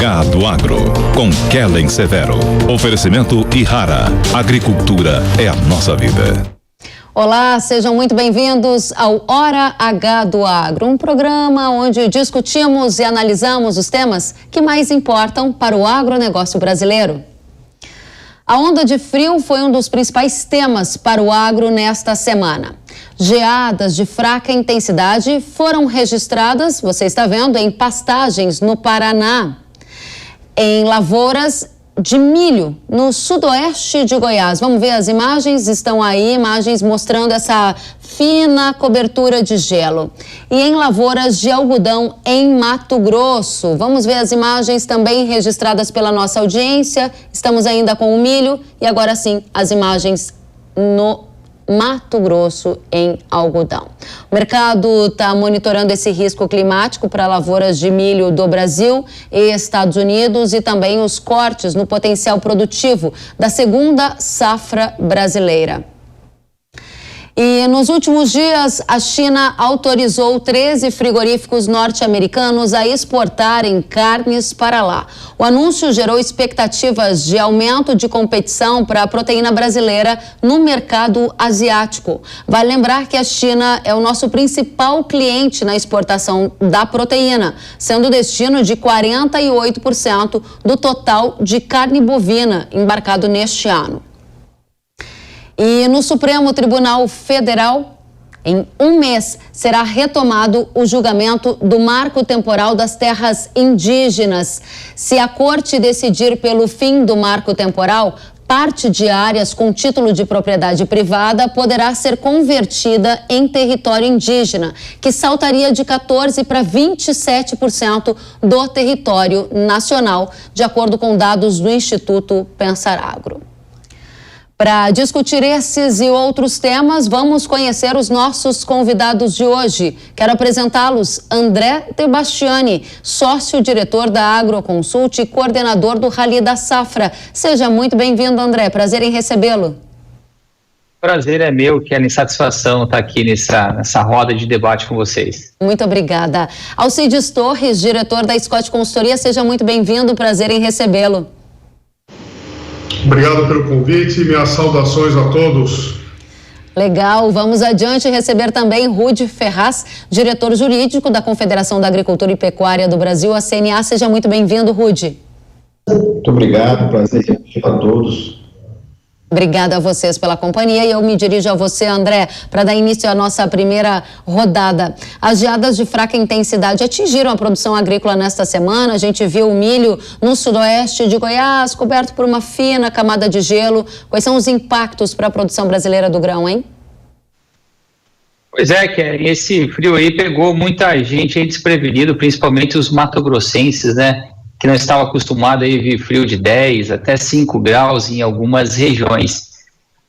H do Agro, com Kellen Severo. Oferecimento Ihara. Agricultura é a nossa vida. Olá, sejam muito bem-vindos ao Hora H do Agro, um programa onde discutimos e analisamos os temas que mais importam para o agronegócio brasileiro. A onda de frio foi um dos principais temas para o agro nesta semana. Geadas de fraca intensidade foram registradas, você está vendo, em pastagens no Paraná, em lavouras de milho no sudoeste de Goiás. Vamos ver as imagens? Estão aí imagens mostrando essa fina cobertura de gelo. E em lavouras de algodão em Mato Grosso. Vamos ver as imagens também registradas pela nossa audiência. Estamos ainda com o milho e agora sim as imagens no Mato Grosso em algodão. O mercado está monitorando esse risco climático para lavouras de milho do Brasil e Estados Unidos e também os cortes no potencial produtivo da segunda safra brasileira. E nos últimos dias, a China autorizou 13 frigoríficos norte-americanos a exportarem carnes para lá. O anúncio gerou expectativas de aumento de competição para a proteína brasileira no mercado asiático. Vale lembrar que a China é o nosso principal cliente na exportação da proteína, sendo destino de 48% do total de carne bovina embarcado neste ano. E no Supremo Tribunal Federal, em um mês, será retomado o julgamento do marco temporal das terras indígenas. Se a Corte decidir pelo fim do marco temporal, parte de áreas com título de propriedade privada poderá ser convertida em território indígena, que saltaria de 14% para 27% do território nacional, de acordo com dados do Instituto Pensar Agro. Para discutir esses e outros temas, vamos conhecer os nossos convidados de hoje. Quero apresentá-los: André Tebastiani, sócio-diretor da Agroconsult e coordenador do Rally da Safra. Seja muito bem-vindo, André. Prazer em recebê-lo. Prazer é meu, Kellen. Satisfação estar aqui nessa roda de debate com vocês. Muito obrigada. Alcides Torres, diretor da Scott Consultoria. Seja muito bem-vindo. Prazer em recebê-lo. Obrigado pelo convite e minhas saudações a todos. Legal, vamos adiante receber também Rudy Ferraz, diretor jurídico da Confederação da Agricultura e Pecuária do Brasil, a CNA. Seja muito bem-vindo, Rudy. Muito obrigado, prazer a todos. Obrigada a vocês pela companhia e eu me dirijo a você, André, para dar início à nossa primeira rodada. As geadas de fraca intensidade atingiram a produção agrícola nesta semana. A gente viu o milho no sudoeste de Goiás coberto por uma fina camada de gelo. Quais são os impactos para a produção brasileira do grão, hein? Pois é, Kellen, esse frio aí pegou muita gente aí desprevenido, principalmente os mato-grossenses, né? Que não estava acostumado a ver frio de 10 até 5 graus em algumas regiões.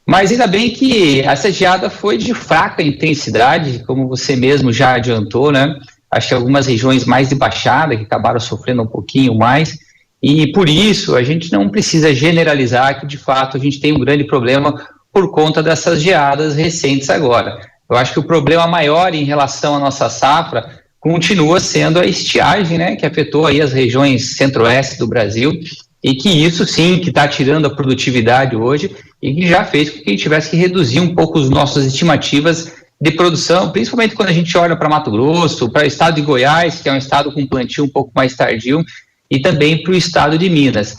Mas ainda bem que essa geada foi de fraca intensidade, como você mesmo já adiantou, né? Acho que algumas regiões mais de baixada que acabaram sofrendo um pouquinho mais, e por isso a gente não precisa generalizar que de fato a gente tem um grande problema por conta dessas geadas recentes agora. Eu acho que o problema maior em relação à nossa safra continua sendo a estiagem, né, que afetou aí as regiões centro-oeste do Brasil, e que isso sim, que está tirando a produtividade hoje, e que já fez com que a gente tivesse que reduzir um pouco as nossas estimativas de produção, principalmente quando a gente olha para Mato Grosso, para o estado de Goiás, que é um estado com plantio um pouco mais tardio, e também para o estado de Minas.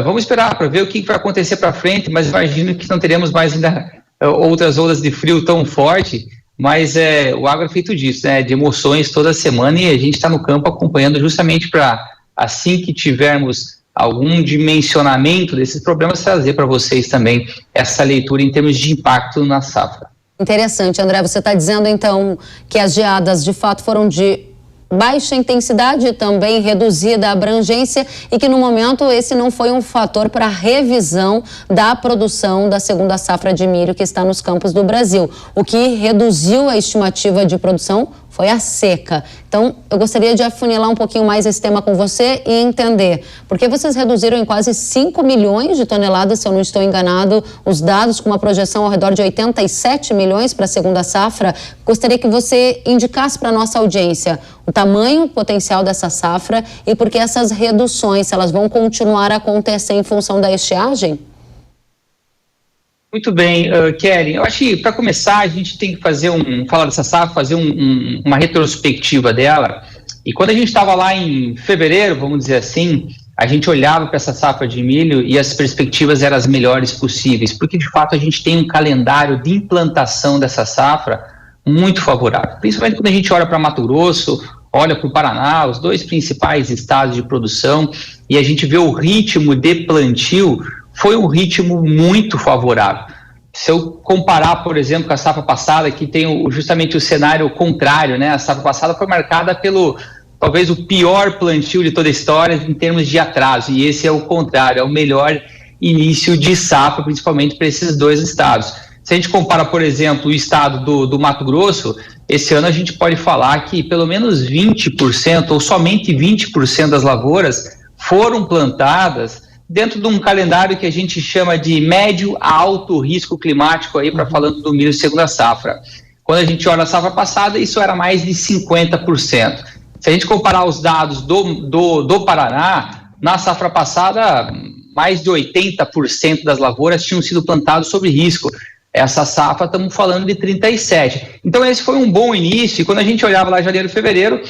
Vamos esperar para ver o que vai acontecer para frente, mas imagino que não teremos mais ainda outras ondas de frio tão forte. Mas o agro é feito disso, né, de emoções toda semana, e a gente está no campo acompanhando justamente para, assim que tivermos algum dimensionamento desses problemas, trazer para vocês também essa leitura em termos de impacto na safra. Interessante, André, você está dizendo então que as geadas de fato foram de baixa intensidade, também reduzida a abrangência, e que no momento esse não foi um fator para a revisão da produção da segunda safra de milho que está nos campos do Brasil. O que reduziu a estimativa de produção foi a seca. Então, eu gostaria de afunilar um pouquinho mais esse tema com você e entender por que vocês reduziram em quase 5 milhões de toneladas, se eu não estou enganado, os dados com uma projeção ao redor de 87 milhões para a segunda safra. Gostaria que você indicasse para a nossa audiência o tamanho potencial dessa safra e por que essas reduções, se elas vão continuar a acontecer em função da estiagem? Muito bem, Kelly. Eu acho que, para começar, a gente tem que falar dessa safra, fazer uma retrospectiva dela. E quando a gente estava lá em fevereiro, vamos dizer assim, a gente olhava para essa safra de milho e as perspectivas eram as melhores possíveis, porque, de fato, a gente tem um calendário de implantação dessa safra muito favorável. Principalmente quando a gente olha para Mato Grosso, olha para o Paraná, os dois principais estados de produção, e a gente vê o ritmo de plantio, foi um ritmo muito favorável. Se eu comparar, por exemplo, com a safra passada, que tem justamente o cenário contrário, né? A safra passada foi marcada pelo, talvez, o pior plantio de toda a história em termos de atraso, e esse é o contrário, é o melhor início de safra, principalmente para esses dois estados. Se a gente compara, por exemplo, o estado do Mato Grosso, esse ano a gente pode falar que pelo menos 20% ou somente 20% das lavouras foram plantadas dentro de um calendário que a gente chama de médio a alto risco climático, aí, falando do milho segunda safra. Quando a gente olha a safra passada, isso era mais de 50%. Se a gente comparar os dados do Paraná, na safra passada, mais de 80% das lavouras tinham sido plantadas sob risco. Essa safra, estamos falando de 37%. Então, esse foi um bom início, e quando a gente olhava lá em janeiro e fevereiro,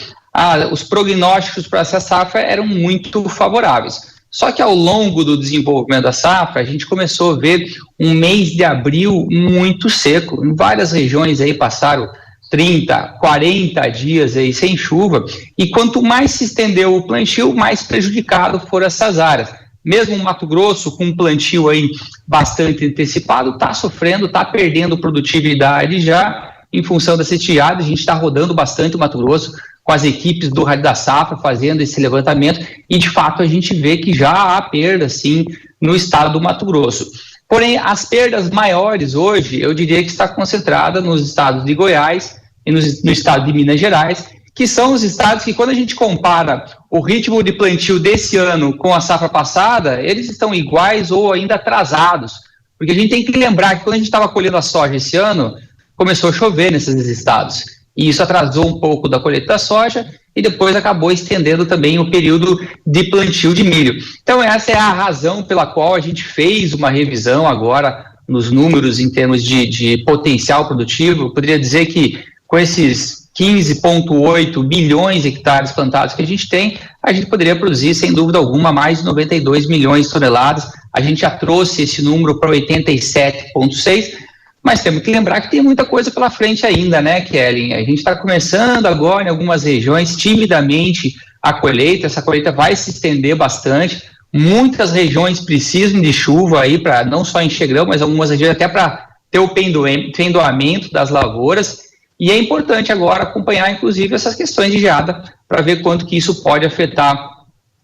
os prognósticos para essa safra eram muito favoráveis. Só que ao longo do desenvolvimento da safra, a gente começou a ver um mês de abril muito seco. Em várias regiões aí passaram 30, 40 dias aí sem chuva, e quanto mais se estendeu o plantio, mais prejudicado foram essas áreas. Mesmo o Mato Grosso, com um plantio aí bastante antecipado, está sofrendo, está perdendo produtividade já em função dessa estiagem. A gente está rodando bastante o Mato Grosso, com as equipes do Rádio da Safra fazendo esse levantamento, e de fato a gente vê que já há perda, sim, no estado do Mato Grosso. Porém, as perdas maiores hoje, eu diria que está concentrada nos estados de Goiás e no estado de Minas Gerais, que são os estados que, quando a gente compara o ritmo de plantio desse ano com a safra passada, eles estão iguais ou ainda atrasados. Porque a gente tem que lembrar que quando a gente estava colhendo a soja esse ano, começou a chover nesses estados. E isso atrasou um pouco da colheita da soja e depois acabou estendendo também o período de plantio de milho. Então, essa é a razão pela qual a gente fez uma revisão agora nos números em termos de potencial produtivo. Eu poderia dizer que com esses 15,8 bilhões de hectares plantados que a gente tem, a gente poderia produzir, sem dúvida alguma, mais de 92 milhões de toneladas. A gente já trouxe esse número para 87,6, mas temos que lembrar que tem muita coisa pela frente ainda, né, Kelly? A gente está começando agora em algumas regiões, timidamente, a colheita. Essa colheita vai se estender bastante. Muitas regiões precisam de chuva aí, para não só encher grão, mas algumas regiões até para ter o pendoamento das lavouras. E é importante agora acompanhar, inclusive, essas questões de geada, para ver quanto que isso pode afetar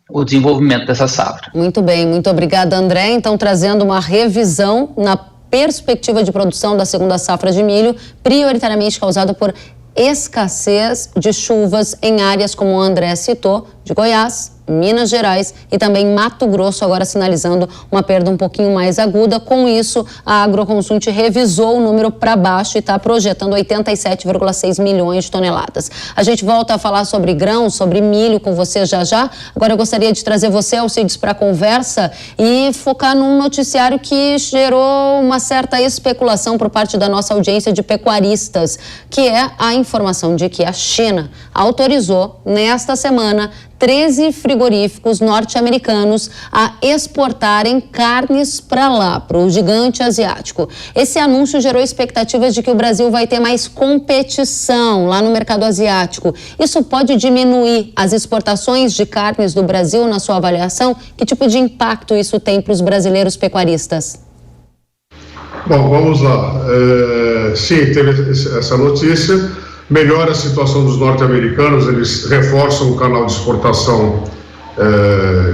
o desenvolvimento dessa safra. Muito bem, muito obrigada, André. Então, trazendo uma revisão na perspectiva de produção da segunda safra de milho, prioritariamente causada por escassez de chuvas em áreas, como o André citou, de Goiás, Minas Gerais e também Mato Grosso, agora sinalizando uma perda um pouquinho mais aguda. Com isso, a Agroconsult revisou o número para baixo e está projetando 87,6 milhões de toneladas. A gente volta a falar sobre grãos, sobre milho com você já já. Agora eu gostaria de trazer você, Alcides, para a conversa e focar num noticiário que gerou uma certa especulação por parte da nossa audiência de pecuaristas, que é a informação de que a China autorizou nesta semana 13 frigoríficos norte-americanos a exportarem carnes para lá, para o gigante asiático. Esse anúncio gerou expectativas de que o Brasil vai ter mais competição lá no mercado asiático. Isso pode diminuir as exportações de carnes do Brasil, na sua avaliação? Que tipo de impacto isso tem para os brasileiros pecuaristas? Bom, vamos lá. Sim, teve essa notícia. Melhora a situação dos norte-americanos, eles reforçam o canal de exportação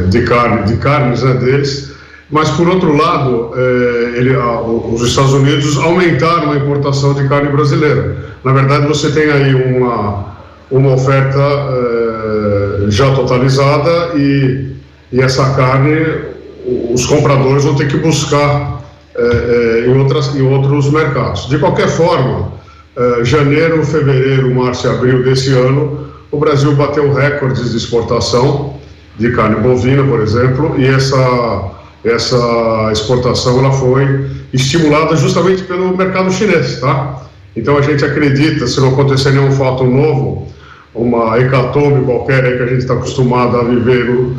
de carnes, né, deles, mas por outro lado, os Estados Unidos aumentaram a importação de carne brasileira. Na verdade, você tem aí uma oferta já totalizada e essa carne, os compradores vão ter que buscar em outros mercados. De qualquer forma, janeiro, fevereiro, março e abril desse ano o Brasil bateu recordes de exportação de carne bovina, por exemplo, e essa exportação ela foi estimulada justamente pelo mercado chinês, tá? Então a gente acredita, se não acontecer nenhum fato novo, uma hecatombe qualquer aí que a gente está acostumado a viver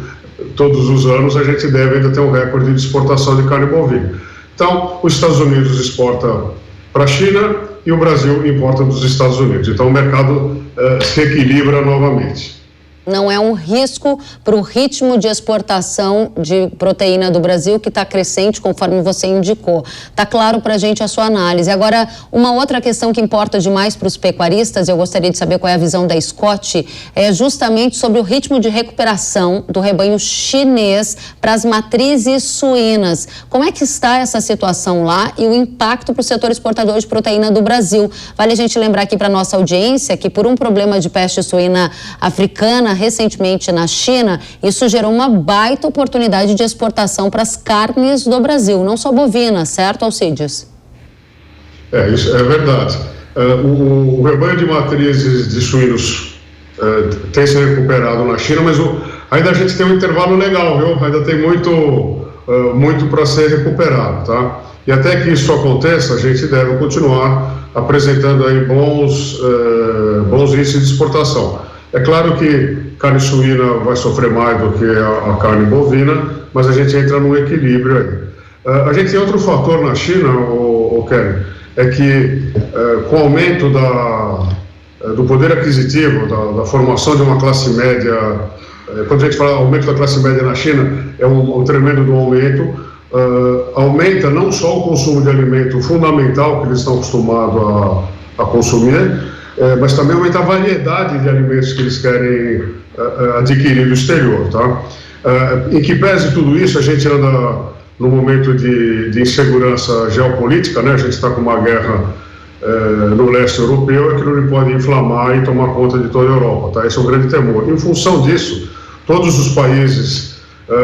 todos os anos, a gente deve ainda ter um recorde de exportação de carne bovina. Então, os Estados Unidos exportam para a China e o Brasil importa dos Estados Unidos. Então, o mercado se equilibra novamente. Não é um risco para o ritmo de exportação de proteína do Brasil, que está crescente, conforme você indicou. Está claro para a gente a sua análise. Agora, uma outra questão que importa demais para os pecuaristas, eu gostaria de saber qual é a visão da Scott, é justamente sobre o ritmo de recuperação do rebanho chinês para as matrizes suínas. Como é que está essa situação lá e o impacto para o setor exportador de proteína do Brasil? Vale a gente lembrar aqui para a nossa audiência que por um problema de peste suína africana, recentemente na China, isso gerou uma baita oportunidade de exportação para as carnes do Brasil, não só bovina, certo, Alcides? Isso é verdade. O rebanho de matrizes de suínos tem se recuperado na China, mas ainda a gente tem um intervalo legal, viu? Ainda tem muito para ser recuperado, tá? E até que isso aconteça, a gente deve continuar apresentando aí bons índices de exportação. É claro que carne suína vai sofrer mais do que a carne bovina, mas a gente entra num equilíbrio aí. A gente tem outro fator na China, Kelly, é que com o aumento do poder aquisitivo, da formação de uma classe média, quando a gente fala aumento da classe média na China, é um tremendo aumento, aumenta não só o consumo de alimento fundamental que eles estão acostumados a consumir, mas também aumenta a variedade de alimentos que eles querem adquirir do exterior, tá? Em que pese tudo isso, a gente anda num momento de insegurança geopolítica, né? A gente está com uma guerra no leste europeu, aquilo pode inflamar e tomar conta de toda a Europa, tá? Esse é um grande temor. Em função disso, todos os países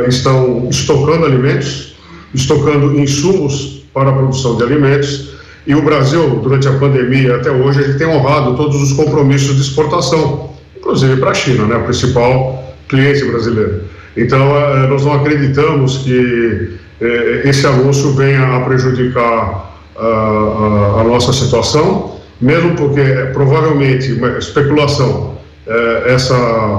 estão estocando alimentos, estocando insumos para a produção de alimentos. E o Brasil, durante a pandemia até hoje, ele tem honrado todos os compromissos de exportação, inclusive para a China, né, o principal cliente brasileiro. Então, nós não acreditamos que esse anúncio venha a prejudicar a nossa situação, mesmo porque provavelmente, uma especulação, essa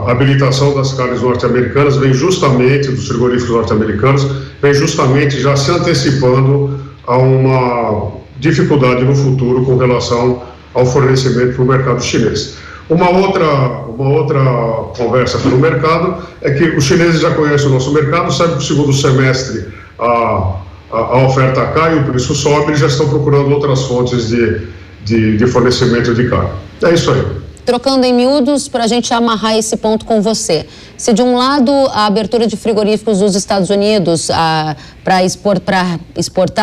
habilitação das carnes norte-americanas vem justamente, dos frigoríficos norte-americanos, vem justamente já se antecipando a uma dificuldade no futuro com relação ao fornecimento para o mercado chinês. Uma outra conversa para o mercado é que os chineses já conhecem o nosso mercado, sabem que no segundo semestre a oferta cai, o preço sobe, eles já estão procurando outras fontes de fornecimento de carne. É isso aí. Trocando em miúdos, para a gente amarrar esse ponto com você. Se de um lado a abertura de frigoríficos dos Estados Unidos para exportar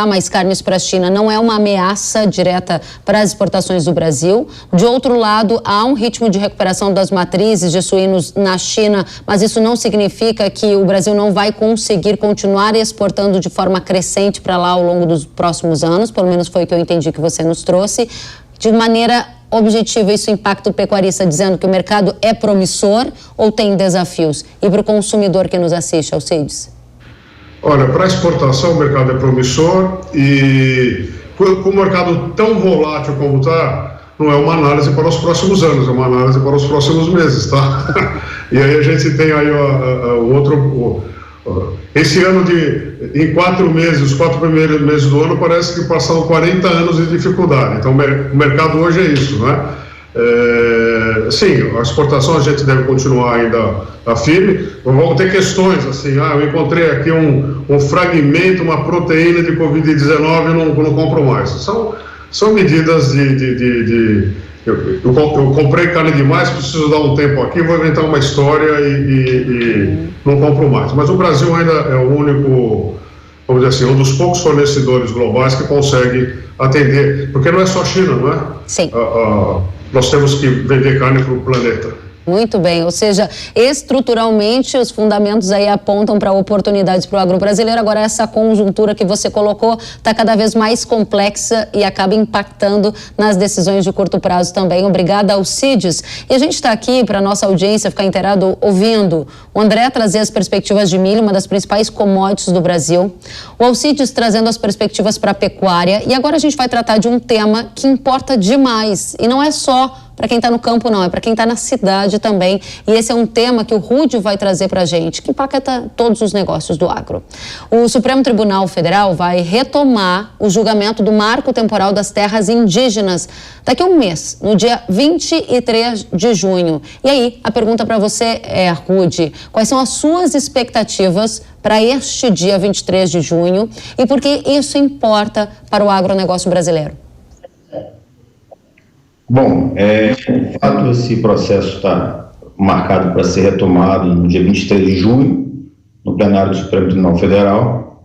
mais carnes para a China não é uma ameaça direta para as exportações do Brasil, de outro lado há um ritmo de recuperação das matrizes de suínos na China, mas isso não significa que o Brasil não vai conseguir continuar exportando de forma crescente para lá ao longo dos próximos anos, pelo menos foi o que eu entendi que você nos trouxe. De maneira objetiva, isso impacta o pecuarista dizendo que o mercado é promissor ou tem desafios? E para o consumidor que nos assiste, Alcides? Olha, para a exportação o mercado é promissor e com o mercado tão volátil como está, não é uma análise para os próximos anos, é uma análise para os próximos meses, tá? E aí a gente tem aí esse ano em 4 meses, os 4 primeiros meses do ano, parece que passaram 40 anos de dificuldade. Então, o mercado hoje é isso, né? Sim, a exportação a gente deve continuar ainda firme. Vamos ter questões, assim, eu encontrei aqui um fragmento, uma proteína de Covid-19 e não compro mais. São medidas eu comprei carne demais, preciso dar um tempo aqui, vou inventar uma história e não compro mais. Mas o Brasil ainda é o único, vamos dizer assim, um dos poucos fornecedores globais que consegue atender, porque não é só a China, não é? Sim. Nós temos que vender carne para o planeta. Muito bem, ou seja, estruturalmente os fundamentos aí apontam para oportunidades para o agro brasileiro. Agora essa conjuntura que você colocou está cada vez mais complexa e acaba impactando nas decisões de curto prazo também. Obrigada, Alcides. E a gente está aqui para a nossa audiência ficar inteirado ouvindo o André trazer as perspectivas de milho, uma das principais commodities do Brasil, o Alcides trazendo as perspectivas para a pecuária, e agora a gente vai tratar de um tema que importa demais e não é só para quem está no campo, não, é para quem está na cidade também. E esse é um tema que o Rudy vai trazer para a gente, que impacta todos os negócios do agro. O Supremo Tribunal Federal vai retomar o julgamento do marco temporal das terras indígenas daqui a um mês, no dia 23 de junho. E aí, a pergunta para você é, Rudy, quais são as suas expectativas para este dia 23 de junho e por que isso importa para o agronegócio brasileiro? Bom, de fato, esse processo está marcado para ser retomado no dia 23 de junho, no plenário do Supremo Tribunal Federal,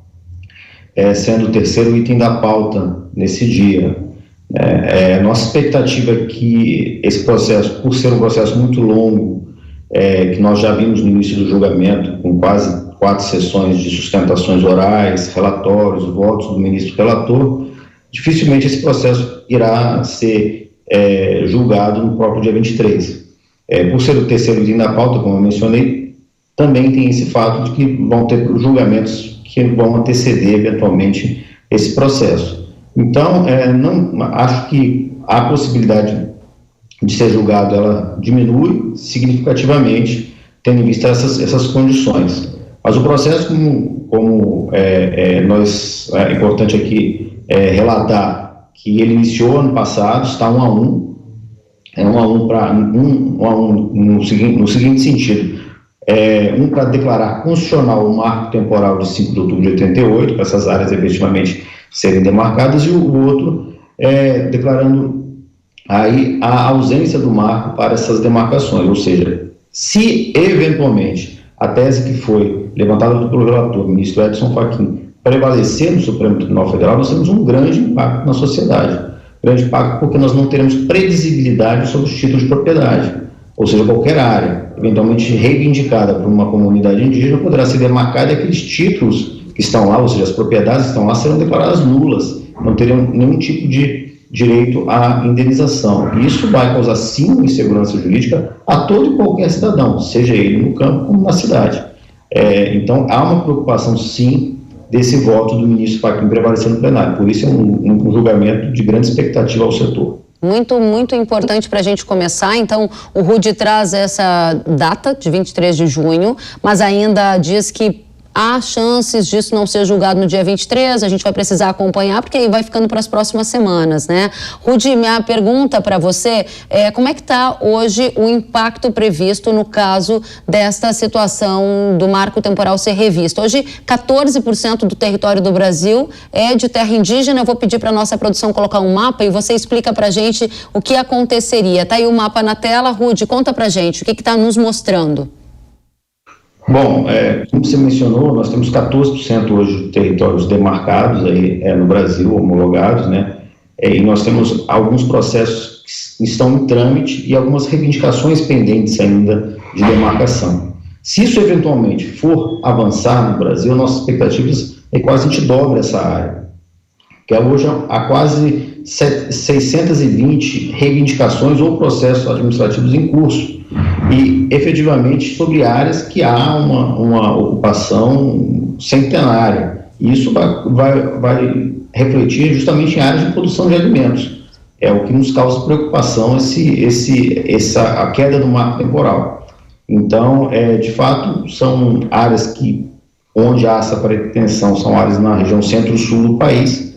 sendo o terceiro item da pauta nesse dia. Nossa expectativa é que esse processo, por ser um processo muito longo, que nós já vimos no início do julgamento, com quase 4 sessões de sustentações orais, relatórios, votos do ministro relator, dificilmente esse processo irá ser julgado no próprio dia 23. Por ser o terceiro item da pauta, como eu mencionei, também tem esse fato de que vão ter julgamentos que vão anteceder eventualmente esse processo. Então, não acho que a possibilidade de ser julgado ela diminui significativamente, tendo em vista essas condições. Mas o processo, como é importante aqui relatar, que ele iniciou ano passado, está 1 a 1, 1 a 1 no seguinte sentido, um para declarar constitucional o marco temporal de 5 de outubro de 88, para essas áreas efetivamente serem demarcadas, e o outro declarando aí a ausência do marco para essas demarcações, ou seja, se eventualmente a tese que foi levantada pelo relator, o ministro Edson Fachin, prevalecer no Supremo Tribunal Federal, nós temos um grande impacto na sociedade. Grande impacto porque nós não teremos previsibilidade sobre os títulos de propriedade. Ou seja, qualquer área, eventualmente reivindicada por uma comunidade indígena, poderá ser demarcada e aqueles títulos que estão lá, ou seja, as propriedades que estão lá, serão declaradas nulas, não teriam nenhum tipo de direito à indenização. E isso vai causar, sim, insegurança jurídica a todo e qualquer cidadão, seja ele no campo como na cidade. Então, há uma preocupação, sim, desse voto do ministro Fachin prevalecer no plenário. Por isso é um julgamento de grande expectativa ao setor. Muito, muito importante para a gente começar. Então, o Rudy traz essa data de 23 de junho, mas ainda diz que há chances disso não ser julgado no dia 23, a gente vai precisar acompanhar, porque aí vai ficando para as próximas semanas, né? Rudy, minha pergunta para você é como é que está hoje o impacto previsto no caso desta situação do marco temporal ser revisto? Hoje, 14% do território do Brasil é de terra indígena. Eu vou pedir para a nossa produção colocar um mapa e você explica para a gente o que aconteceria. Tá aí o mapa na tela. Rudy, conta para a gente o que está nos mostrando. Bom, como você mencionou, nós temos 14% hoje de territórios demarcados aí, no Brasil, homologados, né? E nós temos alguns processos que estão em trâmite e algumas reivindicações pendentes ainda de demarcação. Se isso eventualmente for avançar no Brasil, nossas expectativas é que quase a gente dobre essa área, que hoje há quase 620 reivindicações ou processos administrativos em curso, e efetivamente sobre áreas que há uma ocupação centenária. E isso vai refletir justamente em áreas de produção de alimentos. É o que nos causa preocupação, a queda do marco temporal. Então, de fato, são áreas onde há essa pretensão, são áreas na região centro-sul do país,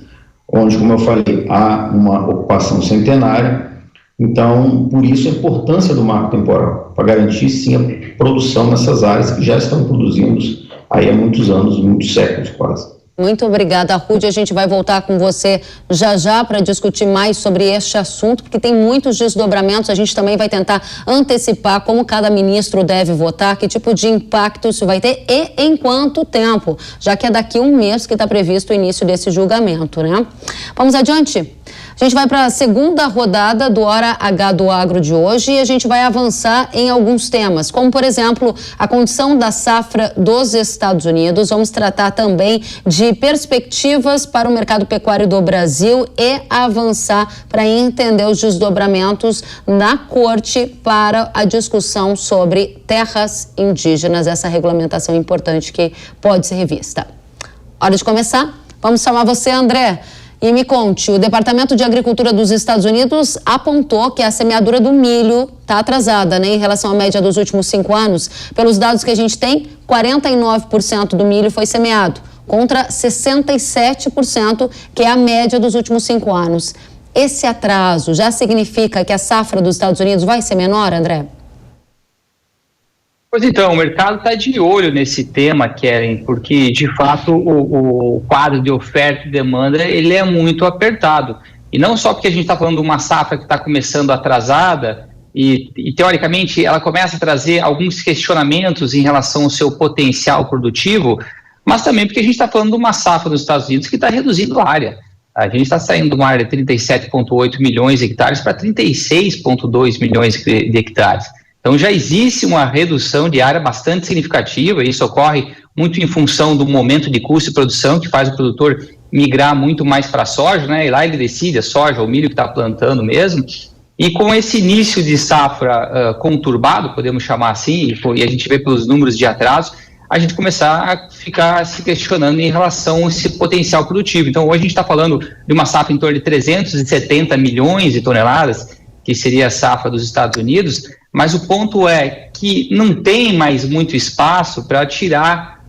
onde, como eu falei, há uma ocupação centenária. Então, por isso a importância do marco temporal, para garantir, sim, a produção nessas áreas que já estão produzindo aí há muitos anos, muitos séculos quase. Muito obrigada, Rudy. A gente vai voltar com você já para discutir mais sobre este assunto, porque tem muitos desdobramentos. A gente também vai tentar antecipar como cada ministro deve votar, que tipo de impacto isso vai ter e em quanto tempo, já que é daqui a um mês que está previsto o início desse julgamento, né? Vamos adiante. A gente vai para a segunda rodada do Hora H do Agro de hoje e a gente vai avançar em alguns temas, como, por exemplo, a condição da safra dos Estados Unidos. Vamos tratar também de perspectivas para o mercado pecuário do Brasil e avançar para entender os desdobramentos na corte para a discussão sobre terras indígenas, essa regulamentação importante que pode ser revista. Hora de começar? Vamos chamar você, André. E me conte, o Departamento de Agricultura dos Estados Unidos apontou que a semeadura do milho está atrasada, né, em relação à média dos últimos 5 anos. Pelos dados que a gente tem, 49% do milho foi semeado, contra 67%, que é a média dos últimos 5 anos. Esse atraso já significa que a safra dos Estados Unidos vai ser menor, André? Pois então, o mercado está de olho nesse tema, Kellen, porque, de fato, o quadro de oferta e demanda ele é muito apertado. E não só porque a gente está falando de uma safra que está começando atrasada e, teoricamente, ela começa a trazer alguns questionamentos em relação ao seu potencial produtivo, mas também porque a gente está falando de uma safra dos Estados Unidos que está reduzindo a área. A gente está saindo de uma área de 37,8 milhões de hectares para 36,2 milhões de hectares. Então já existe uma redução de área bastante significativa, e isso ocorre muito em função do momento de custo de produção, que faz o produtor migrar muito mais para a soja, né? E lá ele decide a soja ou o milho que está plantando mesmo. E com esse início de safra conturbado, podemos chamar assim, e a gente vê pelos números de atraso, a gente começar a ficar se questionando em relação a esse potencial produtivo. Então hoje a gente está falando de uma safra em torno de 370 milhões de toneladas, que seria a safra dos Estados Unidos, mas o ponto é que não tem mais muito espaço para tirar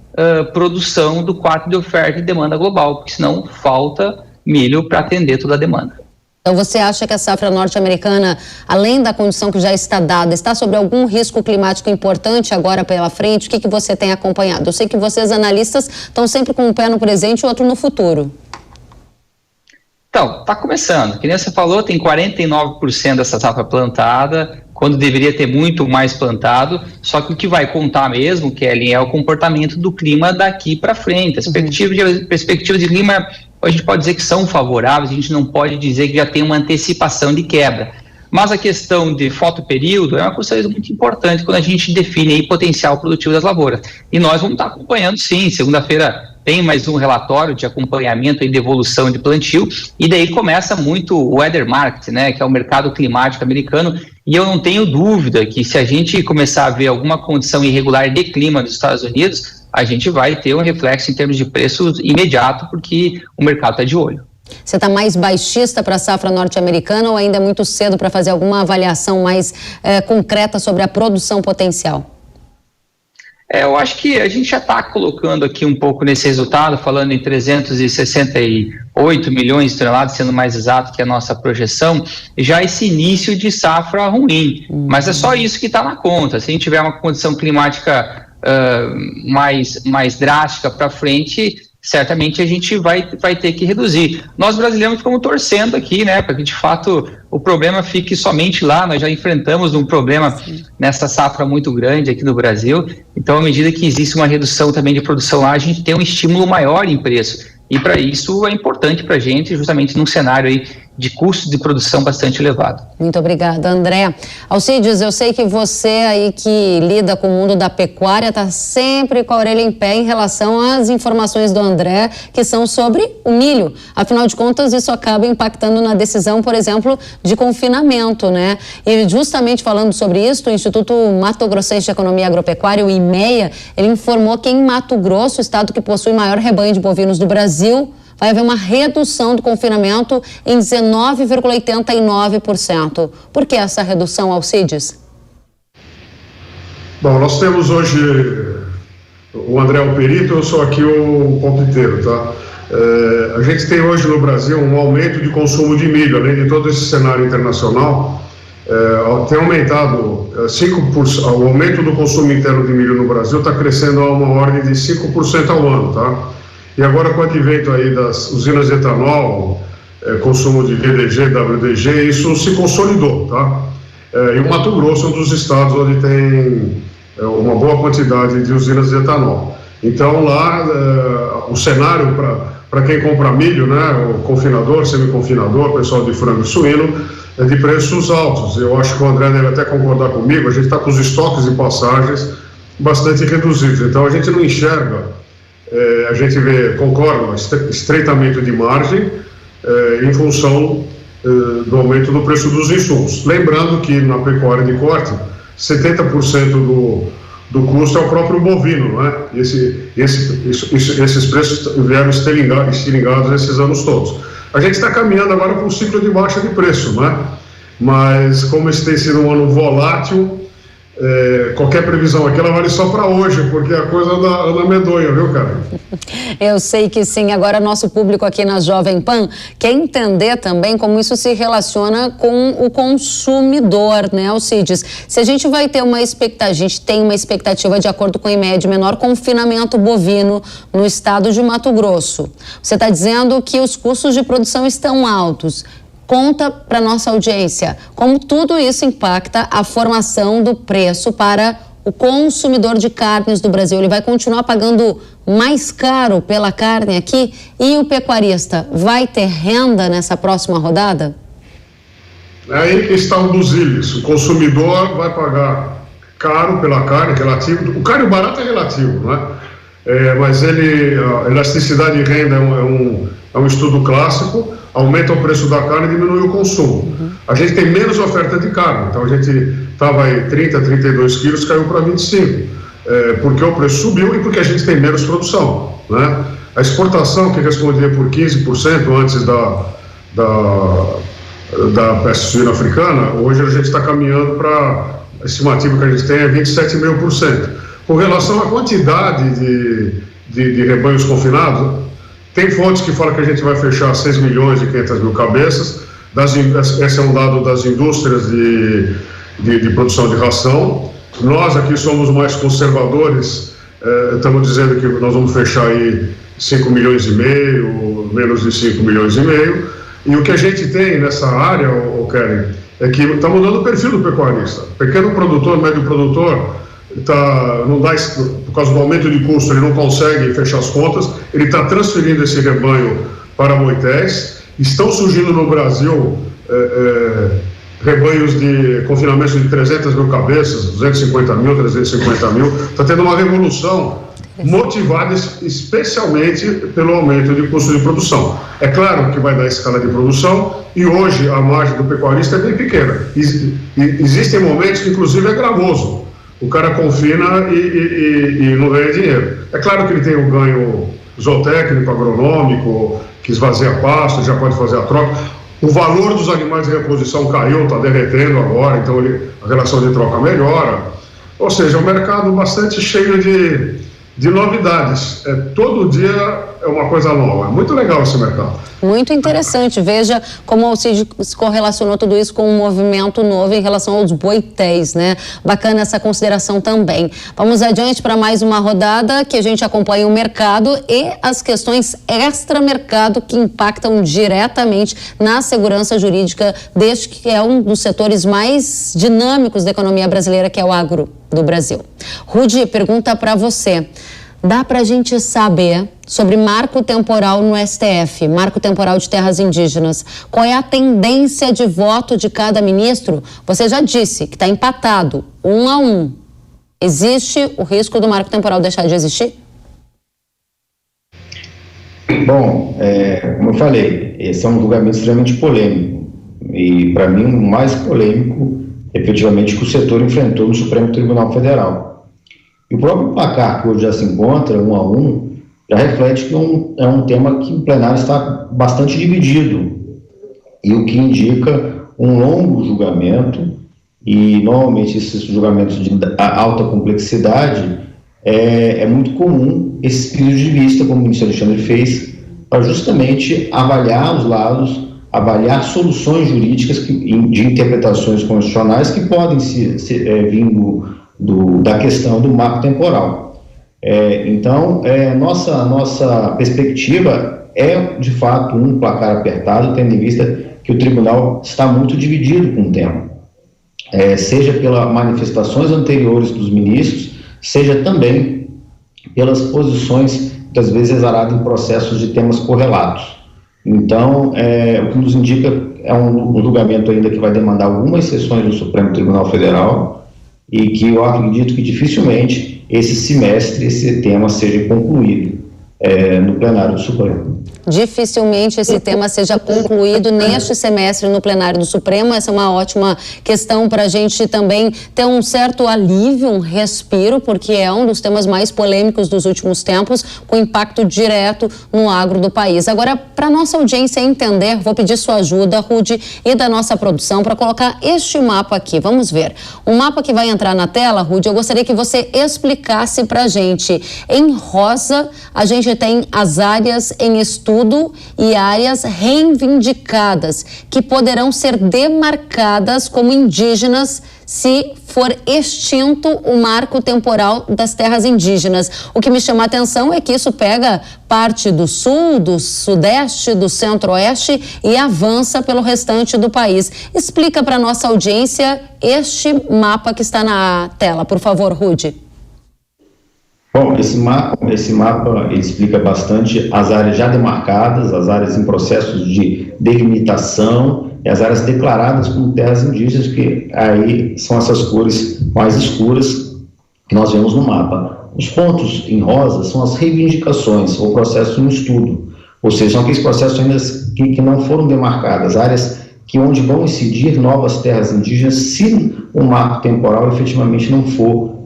produção do quadro de oferta e demanda global, porque senão falta milho para atender toda a demanda. Então você acha que a safra norte-americana, além da condição que já está dada, está sob algum risco climático importante agora pela frente? O que você tem acompanhado? Eu sei que vocês, analistas, estão sempre com um pé no presente e outro no futuro. Então, está começando. Que nem você falou, tem 49% dessa safra plantada, quando deveria ter muito mais plantado, só que o que vai contar mesmo, Kellen, é o comportamento do clima daqui para frente. As perspectivas de clima, a gente pode dizer que são favoráveis, a gente não pode dizer que já tem uma antecipação de quebra. Mas a questão de fotoperíodo é uma coisa muito importante quando a gente define aí potencial produtivo das lavouras. E nós vamos estar acompanhando, sim. Segunda-feira tem mais um relatório de acompanhamento e de evolução de plantio, e daí começa muito o weather market, né, que é o mercado climático americano, e eu não tenho dúvida que se a gente começar a ver alguma condição irregular de clima nos Estados Unidos, a gente vai ter um reflexo em termos de preço imediato, porque o mercado está de olho. Você está mais baixista para a safra norte-americana ou ainda é muito cedo para fazer alguma avaliação mais concreta sobre a produção potencial? Eu acho que a gente já está colocando aqui um pouco nesse resultado, falando em 368 milhões de toneladas, sendo mais exato que a nossa projeção, já esse início de safra ruim. Mas é só isso que está na conta. Se a gente tiver uma condição climática mais drástica para frente, certamente a gente vai ter que reduzir. Nós brasileiros ficamos torcendo aqui, né, para que de fato o problema fique somente lá. Nós já enfrentamos um problema nessa safra muito grande aqui no Brasil, então à medida que existe uma redução também de produção lá, a gente tem um estímulo maior em preço, e para isso é importante para a gente, justamente num cenário aí de custo de produção bastante elevado. Muito obrigada, André. Alcides, eu sei que você aí que lida com o mundo da pecuária está sempre com a orelha em pé em relação às informações do André, que são sobre o milho. Afinal de contas, isso acaba impactando na decisão, por exemplo, de confinamento, né? E justamente falando sobre isso, o Instituto Mato Grossense de Economia Agropecuária, o IMEA, ele informou que em Mato Grosso, o estado que possui maior rebanho de bovinos do Brasil, vai haver uma redução do confinamento em 19,89%. Por que essa redução, Alcides? Bom, nós temos hoje, o André é o perito, eu sou aqui o palpiteiro, tá? A gente tem hoje no Brasil um aumento de consumo de milho, além de todo esse cenário internacional, tem aumentado 5%, o aumento do consumo interno de milho no Brasil está crescendo a uma ordem de 5% ao ano, tá? E agora com o advento aí das usinas de etanol, consumo de VDG, WDG, isso se consolidou, tá? E o Mato Grosso é um dos estados onde tem uma boa quantidade de usinas de etanol. Então lá o cenário para quem compra milho, né, o confinador, semi-confinador, pessoal de frango e suíno, de preços altos. Eu acho que o André deve até concordar comigo, a gente está com os estoques de passagens bastante reduzidos, então a gente não enxerga, a gente vê, concorda, estreitamento de margem em função do aumento do preço dos insumos. Lembrando que na pecuária de corte, 70% do custo é o próprio bovino, né? Esses preços vieram estilingados esses anos todos. A gente está caminhando agora para um ciclo de baixa de preço, né? Mas como esse tem sido um ano volátil, qualquer previsão aqui ela vale só para hoje, porque a coisa anda medonha, viu, cara? Eu sei que sim. Agora nosso público aqui na Jovem Pan quer entender também como isso se relaciona com o consumidor, né, Alcides? Se a gente vai ter a gente tem uma expectativa de acordo com o IMED, menor confinamento bovino no estado de Mato Grosso. Você está dizendo que os custos de produção estão altos. Conta para nossa audiência como tudo isso impacta a formação do preço para o consumidor de carnes do Brasil. Ele vai continuar pagando mais caro pela carne aqui? E o pecuarista vai ter renda nessa próxima rodada? É aí que está um dos ilhos. O consumidor vai pagar caro pela carne, relativo. O caro e o barato é relativo, né? Mas a elasticidade de renda é um estudo clássico. Aumenta o preço da carne e diminui o consumo. A gente tem menos oferta de carne, então a gente estava aí 30, 32 quilos, caiu para 25, porque o preço subiu e porque a gente tem menos produção, né? A exportação, que respondia por 15% antes da peste suína africana, hoje a gente está caminhando para, a estimativa que a gente tem é 27,5%. Com relação à quantidade de rebanhos confinados, tem fontes que falam que a gente vai fechar 6 milhões e 500 mil cabeças. Esse é um dado das indústrias de produção de ração. Nós aqui somos mais conservadores, estamos dizendo que nós vamos fechar aí 5 milhões e meio, menos de 5 milhões e meio. E o que a gente tem nessa área, Keren, é que está mudando o perfil do pecuarista. Pequeno produtor, médio produtor, não dá, por causa do aumento de custo, ele não consegue fechar as contas, ele está transferindo esse rebanho para Moitéis. Estão surgindo no Brasil rebanhos de confinamento de 300 mil cabeças, 250 mil, 350 mil. Está tendo uma revolução motivada especialmente pelo aumento de custo de produção. É claro que vai dar escala de produção e hoje a margem do pecuarista é bem pequena. Existem momentos que inclusive é gravoso. O cara confina e não ganha dinheiro. É claro que ele tem um ganho zootécnico, agronômico, que esvazia pasto, já pode fazer a troca. O valor dos animais de reposição caiu, está derretendo agora, então a relação de troca melhora. Ou seja, é um mercado bastante cheio de novidades. Todo dia é uma coisa nova. É muito legal esse mercado. Muito interessante. Veja como o Alcides correlacionou tudo isso com um movimento novo em relação aos boitéis, né? Bacana essa consideração também. Vamos adiante para mais uma rodada que a gente acompanha o mercado e as questões extra-mercado que impactam diretamente na segurança jurídica deste que é um dos setores mais dinâmicos da economia brasileira, que é o agro do Brasil. Rudi, pergunta para você. Dá para a gente saber sobre marco temporal no STF, marco temporal de terras indígenas? Qual é a tendência de voto de cada ministro? Você já disse que está empatado, 1-1. Existe o risco do marco temporal deixar de existir? Bom, como eu falei, esse é um julgamento extremamente polêmico. E, para mim, o mais polêmico, efetivamente, que o setor enfrentou no Supremo Tribunal Federal. E o próprio placar, que hoje já se encontra, 1-1, já reflete que é um tema que o plenário está bastante dividido, e o que indica um longo julgamento, e normalmente esses julgamentos de alta complexidade, é muito comum esses pedidos de vista, como o ministro Alexandre fez, para justamente avaliar os lados, avaliar soluções jurídicas de interpretações constitucionais que podem vir da questão do marco temporal. Então, nossa perspectiva é, de fato, um placar apertado, tendo em vista que o tribunal está muito dividido com o tema, seja pelas manifestações anteriores dos ministros, seja também pelas posições muitas vezes exarado em processos de temas correlatos. Então, o que nos indica é um julgamento ainda que vai demandar algumas sessões do Supremo Tribunal Federal e que eu acredito que dificilmente esse semestre esse tema seja concluído no plenário do Supremo. Dificilmente esse tema seja concluído neste semestre no plenário do Supremo. Essa é uma ótima questão para a gente também ter um certo alívio, um respiro, porque é um dos temas mais polêmicos dos últimos tempos, com impacto direto no agro do país. Agora, para nossa audiência entender, vou pedir sua ajuda, Rudy, e da nossa produção, para colocar este mapa aqui. Vamos ver. O mapa que vai entrar na tela, Rudy, eu gostaria que você explicasse para a gente. Em rosa, a gente tem as áreas em estudo e áreas reivindicadas, que poderão ser demarcadas como indígenas se for extinto o marco temporal das terras indígenas. O que me chama a atenção é que isso pega parte do sul, do sudeste, do centro-oeste e avança pelo restante do país. Explica para a nossa audiência este mapa que está na tela, por favor, Rudy. Bom, esse mapa ele explica bastante as áreas já demarcadas, as áreas em processos de delimitação e as áreas declaradas como terras indígenas, que aí são essas cores mais escuras que nós vemos no mapa. Os pontos em rosa são as reivindicações ou processos em estudo, ou seja, são aqueles processos ainda que não foram demarcadas, áreas que onde vão incidir novas terras indígenas se o marco temporal efetivamente não for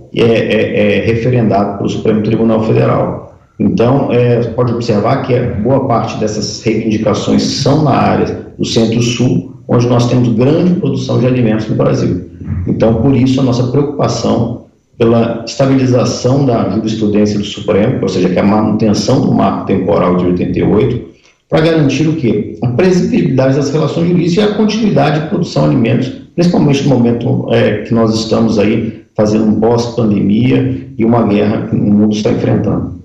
referendado pelo Supremo Tribunal Federal. Então, pode observar que boa parte dessas reivindicações são na área do Centro-Sul, onde nós temos grande produção de alimentos no Brasil. Então, por isso, a nossa preocupação pela estabilização da jurisprudência do Supremo, ou seja, que é a manutenção do marco temporal de 88, para garantir o quê? A previsibilidade das relações jurídicas e a continuidade de produção de alimentos, principalmente no momento que nós estamos aí fazendo um pós-pandemia e uma guerra que o mundo está enfrentando.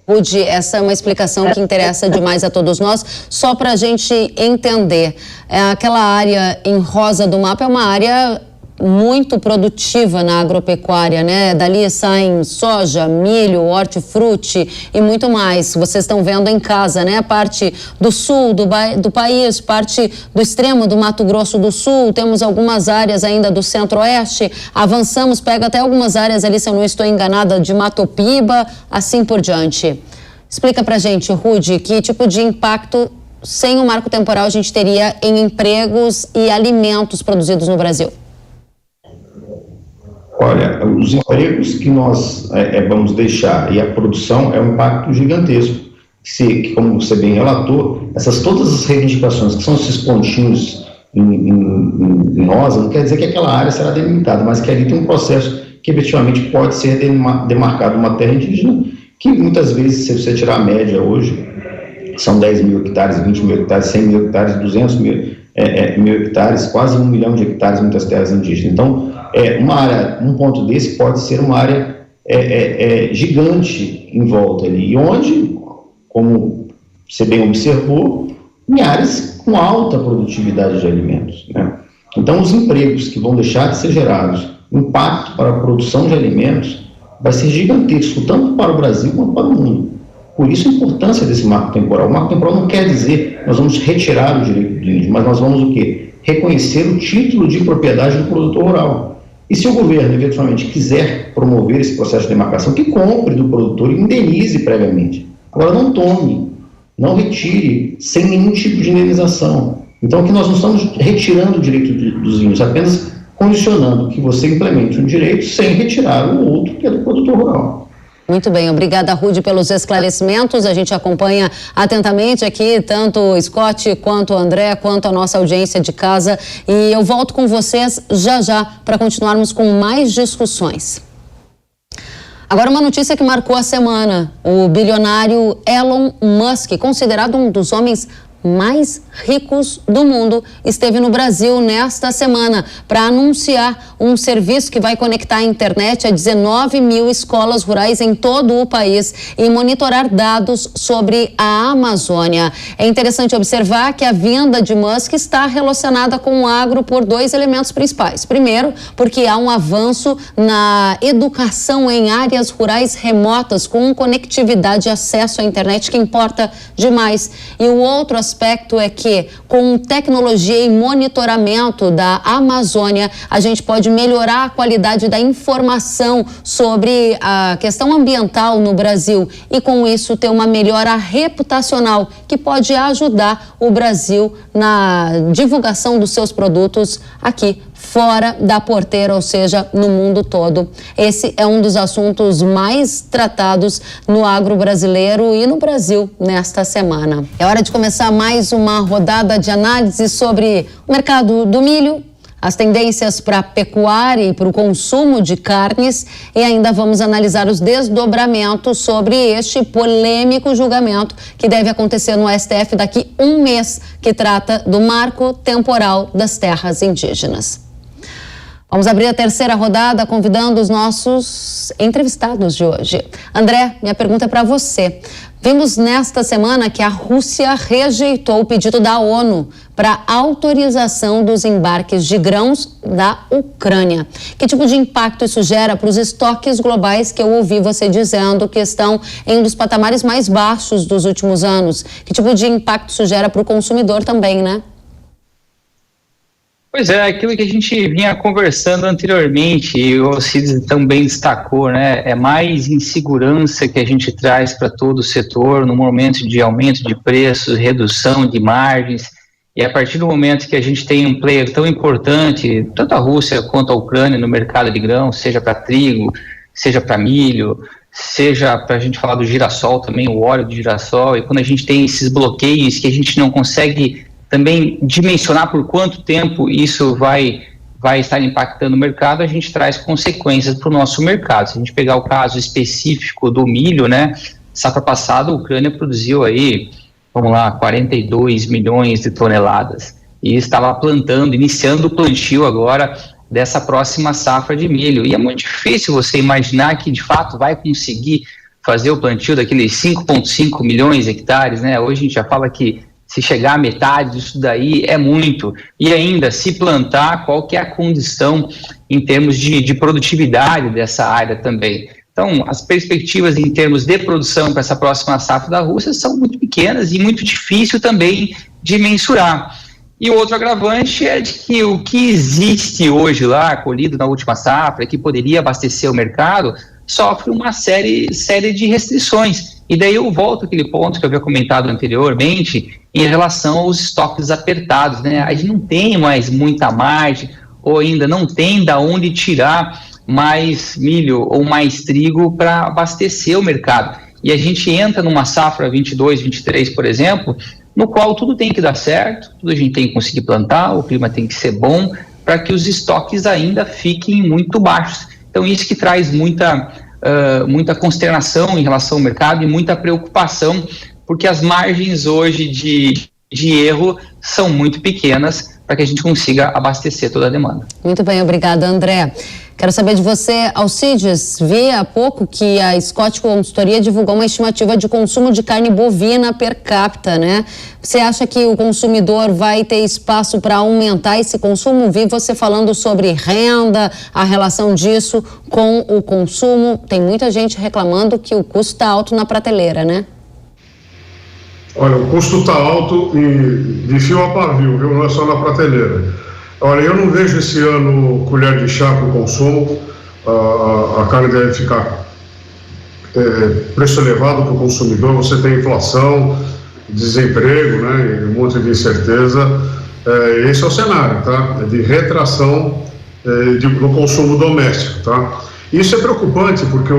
Rudy, essa é uma explicação que interessa demais a todos nós. Só para a gente entender, aquela área em rosa do mapa é uma área muito produtiva na agropecuária, né? Dali saem soja, milho, hortifruti e muito mais. Vocês estão vendo em casa, né? Parte do sul do país, parte do extremo do Mato Grosso do Sul, temos algumas áreas ainda do centro-oeste, avançamos, pega até algumas áreas ali, se eu não estou enganada, de Matopiba, assim por diante. Explica pra gente, Rudy, que tipo de impacto sem o marco temporal a gente teria em empregos e alimentos produzidos no Brasil? Olha, os empregos que nós vamos deixar e a produção é um impacto gigantesco. Que, como você bem relatou, todas as reivindicações, que são esses pontinhos em rosa, não quer dizer que aquela área será delimitada, mas que ali tem um processo que efetivamente pode ser demarcado uma terra indígena, que muitas vezes, se você tirar a média hoje, são 10 mil hectares, 20 mil hectares, 100 mil hectares, 200 mil hectares, quase 1 milhão de hectares, muitas terras indígenas. Então, uma área, um ponto desse pode ser uma área gigante em volta ali, e onde, como você bem observou, em áreas com alta produtividade de alimentos, né? Então, os empregos que vão deixar de ser gerados, o impacto para a produção de alimentos vai ser gigantesco, tanto para o Brasil quanto para o mundo. Por isso a importância desse marco temporal. O marco temporal não quer dizer que nós vamos retirar o direito do índio, mas nós vamos o quê? Reconhecer o título de propriedade do produtor rural. E se o governo, efetivamente, quiser promover esse processo de demarcação, que compre do produtor e indenize previamente. Agora, não tome, não retire sem nenhum tipo de indenização. Então, aqui nós não estamos retirando o direito dos índios, apenas condicionando que você implemente um direito sem retirar o outro, que é do produtor rural. Muito bem, obrigada, Rudy, pelos esclarecimentos. A gente acompanha atentamente aqui tanto o Scott quanto o André, quanto a nossa audiência de casa. E eu volto com vocês já para continuarmos com mais discussões. Agora, uma notícia que marcou a semana. O bilionário Elon Musk, considerado um dos homens mais ricos do mundo esteve no Brasil nesta semana para anunciar um serviço que vai conectar a internet a 19 mil escolas rurais em todo o país e monitorar dados sobre a Amazônia. É interessante observar que a vinda de Musk está relacionada com o agro por dois elementos principais. Primeiro, porque há um avanço na educação em áreas rurais remotas com conectividade e acesso à internet que importa demais. E o outro aspecto é que, com tecnologia e monitoramento da Amazônia, a gente pode melhorar a qualidade da informação sobre a questão ambiental no Brasil e, com isso, ter uma melhora reputacional que pode ajudar o Brasil na divulgação dos seus produtos aqui fora da porteira, ou seja, no mundo todo. Esse é um dos assuntos mais tratados no agro brasileiro e no Brasil nesta semana. É hora de começar mais uma rodada de análise sobre o mercado do milho, as tendências para a pecuária e para o consumo de carnes, e ainda vamos analisar os desdobramentos sobre este polêmico julgamento que deve acontecer no STF daqui um mês, que trata do marco temporal das terras indígenas. Vamos abrir a terceira rodada convidando os nossos entrevistados de hoje. André, minha pergunta é para você. Vimos nesta semana que a Rússia rejeitou o pedido da ONU para autorização dos embarques de grãos da Ucrânia. Que tipo de impacto isso gera para os estoques globais que eu ouvi você dizendo que estão em um dos patamares mais baixos dos últimos anos? Que tipo de impacto isso gera para o consumidor também, né? Pois é, aquilo que a gente vinha conversando anteriormente, e o Cid também destacou, né? É mais insegurança que a gente traz para todo o setor no momento de aumento de preços, redução de margens, e a partir do momento que a gente tem um player tão importante, tanto a Rússia quanto a Ucrânia no mercado de grãos, seja para trigo, seja para milho, seja para a gente falar do girassol também, o óleo de girassol, e quando a gente tem esses bloqueios que a gente não consegue também dimensionar por quanto tempo isso vai estar impactando o mercado, a gente traz consequências para o nosso mercado. Se a gente pegar o caso específico do milho, né, safra passada a Ucrânia produziu aí, 42 milhões de toneladas e estava iniciando o plantio agora dessa próxima safra de milho. E é muito difícil você imaginar que de fato vai conseguir fazer o plantio daqueles 5,5 milhões de hectares, né? Hoje a gente já fala que se chegar à metade disso daí é muito. E ainda, se plantar, qual que é a condição em termos de produtividade dessa área também? Então, as perspectivas em termos de produção para essa próxima safra da Rússia são muito pequenas e muito difícil também de mensurar. E o outro agravante é de que o que existe hoje lá, colhido na última safra, que poderia abastecer o mercado, sofre uma série de restrições. E daí eu volto àquele ponto que eu havia comentado anteriormente em relação aos estoques apertados, né? A gente não tem mais muita margem, ou ainda não tem da onde tirar mais milho ou mais trigo para abastecer o mercado. E a gente entra numa safra 22, 23, por exemplo, no qual tudo tem que dar certo, tudo a gente tem que conseguir plantar, o clima tem que ser bom, para que os estoques ainda fiquem muito baixos. Então isso que traz muita consternação em relação ao mercado e muita preocupação, porque as margens hoje de erro são muito pequenas para que a gente consiga abastecer toda a demanda. Muito bem, obrigada, André. Quero saber de você, Alcides. Vi há pouco que a Scott Consultoria divulgou uma estimativa de consumo de carne bovina per capita, né? Você acha que o consumidor vai ter espaço para aumentar esse consumo? Vi você falando sobre renda, a relação disso com o consumo. Tem muita gente reclamando que o custo está alto na prateleira, né? Olha, o custo está alto de fio a pavio, viu? Não é só na prateleira. Olha, eu não vejo esse ano colher de chá para o consumo. A carne deve ficar preço elevado para o consumidor. Você tem inflação, desemprego, né, e um monte de incerteza. Esse é o cenário, tá? De retração do consumo doméstico, tá? Isso é preocupante porque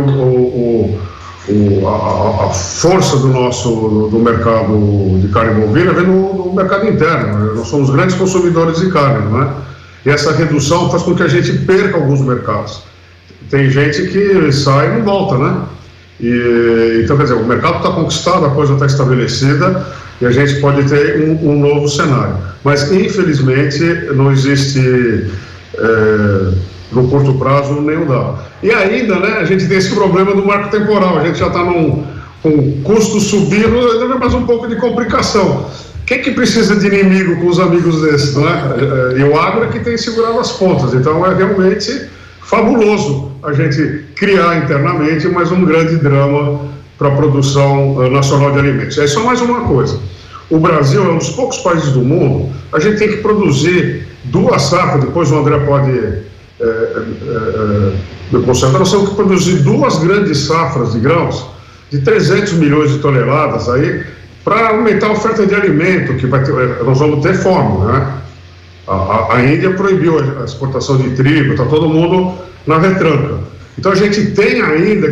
a força do mercado de carne bovina vem no mercado interno, né? Nós somos grandes consumidores de carne, não é? E essa redução faz com que a gente perca alguns mercados. Tem gente que sai e não volta, né? Então, quer dizer, o mercado está conquistado, a coisa está estabelecida, e a gente pode ter um novo cenário. Mas, infelizmente, não existe, no curto prazo, nenhum dado. E ainda, né, a gente tem esse problema do marco temporal, a gente já está com custo subindo, ainda mais um pouco de complicação. Quem que precisa de inimigo com os amigos desses, não é? E o agro é que tem segurado as pontas, então é realmente fabuloso a gente criar internamente mais um grande drama para a produção nacional de alimentos. É só mais uma coisa, o Brasil é um dos poucos países do mundo, a gente tem que produzir 2 safras, depois o André pode me concentrar, nós temos que produzir 2 grandes safras de grãos, de 300 milhões de toneladas aí, para aumentar a oferta de alimento, que nós vamos ter fome, né? A Índia proibiu a exportação de trigo, está todo mundo na retranca. Então a gente tem ainda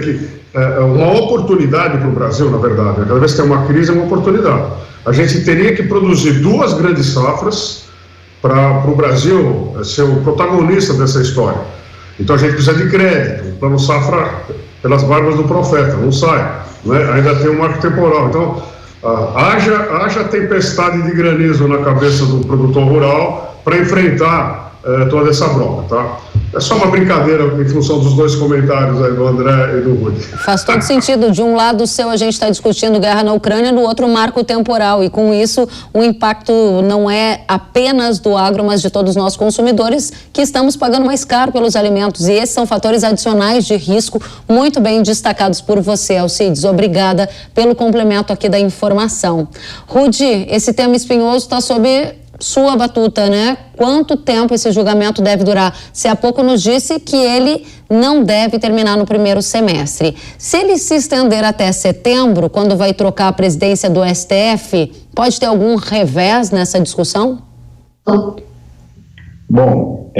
uma oportunidade para o Brasil, na verdade, né? Cada vez que tem uma crise é uma oportunidade. A gente teria que produzir 2 grandes safras para o Brasil ser o protagonista dessa história. Então a gente precisa de crédito, o plano safra pelas barbas do profeta, não sai, né? Ainda tem um marco temporal. Então, haja tempestade de granizo na cabeça do produtor rural para enfrentar toda essa bronca, tá? É só uma brincadeira em função dos 2 comentários aí do André e do Rudi. Faz todo sentido. De um lado a gente está discutindo guerra na Ucrânia, no outro marco temporal. E com isso, o impacto não é apenas do agro, mas de todos nós consumidores que estamos pagando mais caro pelos alimentos. E esses são fatores adicionais de risco muito bem destacados por você, Alcides. Obrigada pelo complemento aqui da informação. Rudi, esse tema espinhoso está sob sua batuta, né? Quanto tempo esse julgamento deve durar? Você há pouco nos disse que ele não deve terminar no primeiro semestre. Se ele se estender até setembro, quando vai trocar a presidência do STF, pode ter algum revés nessa discussão? Bom,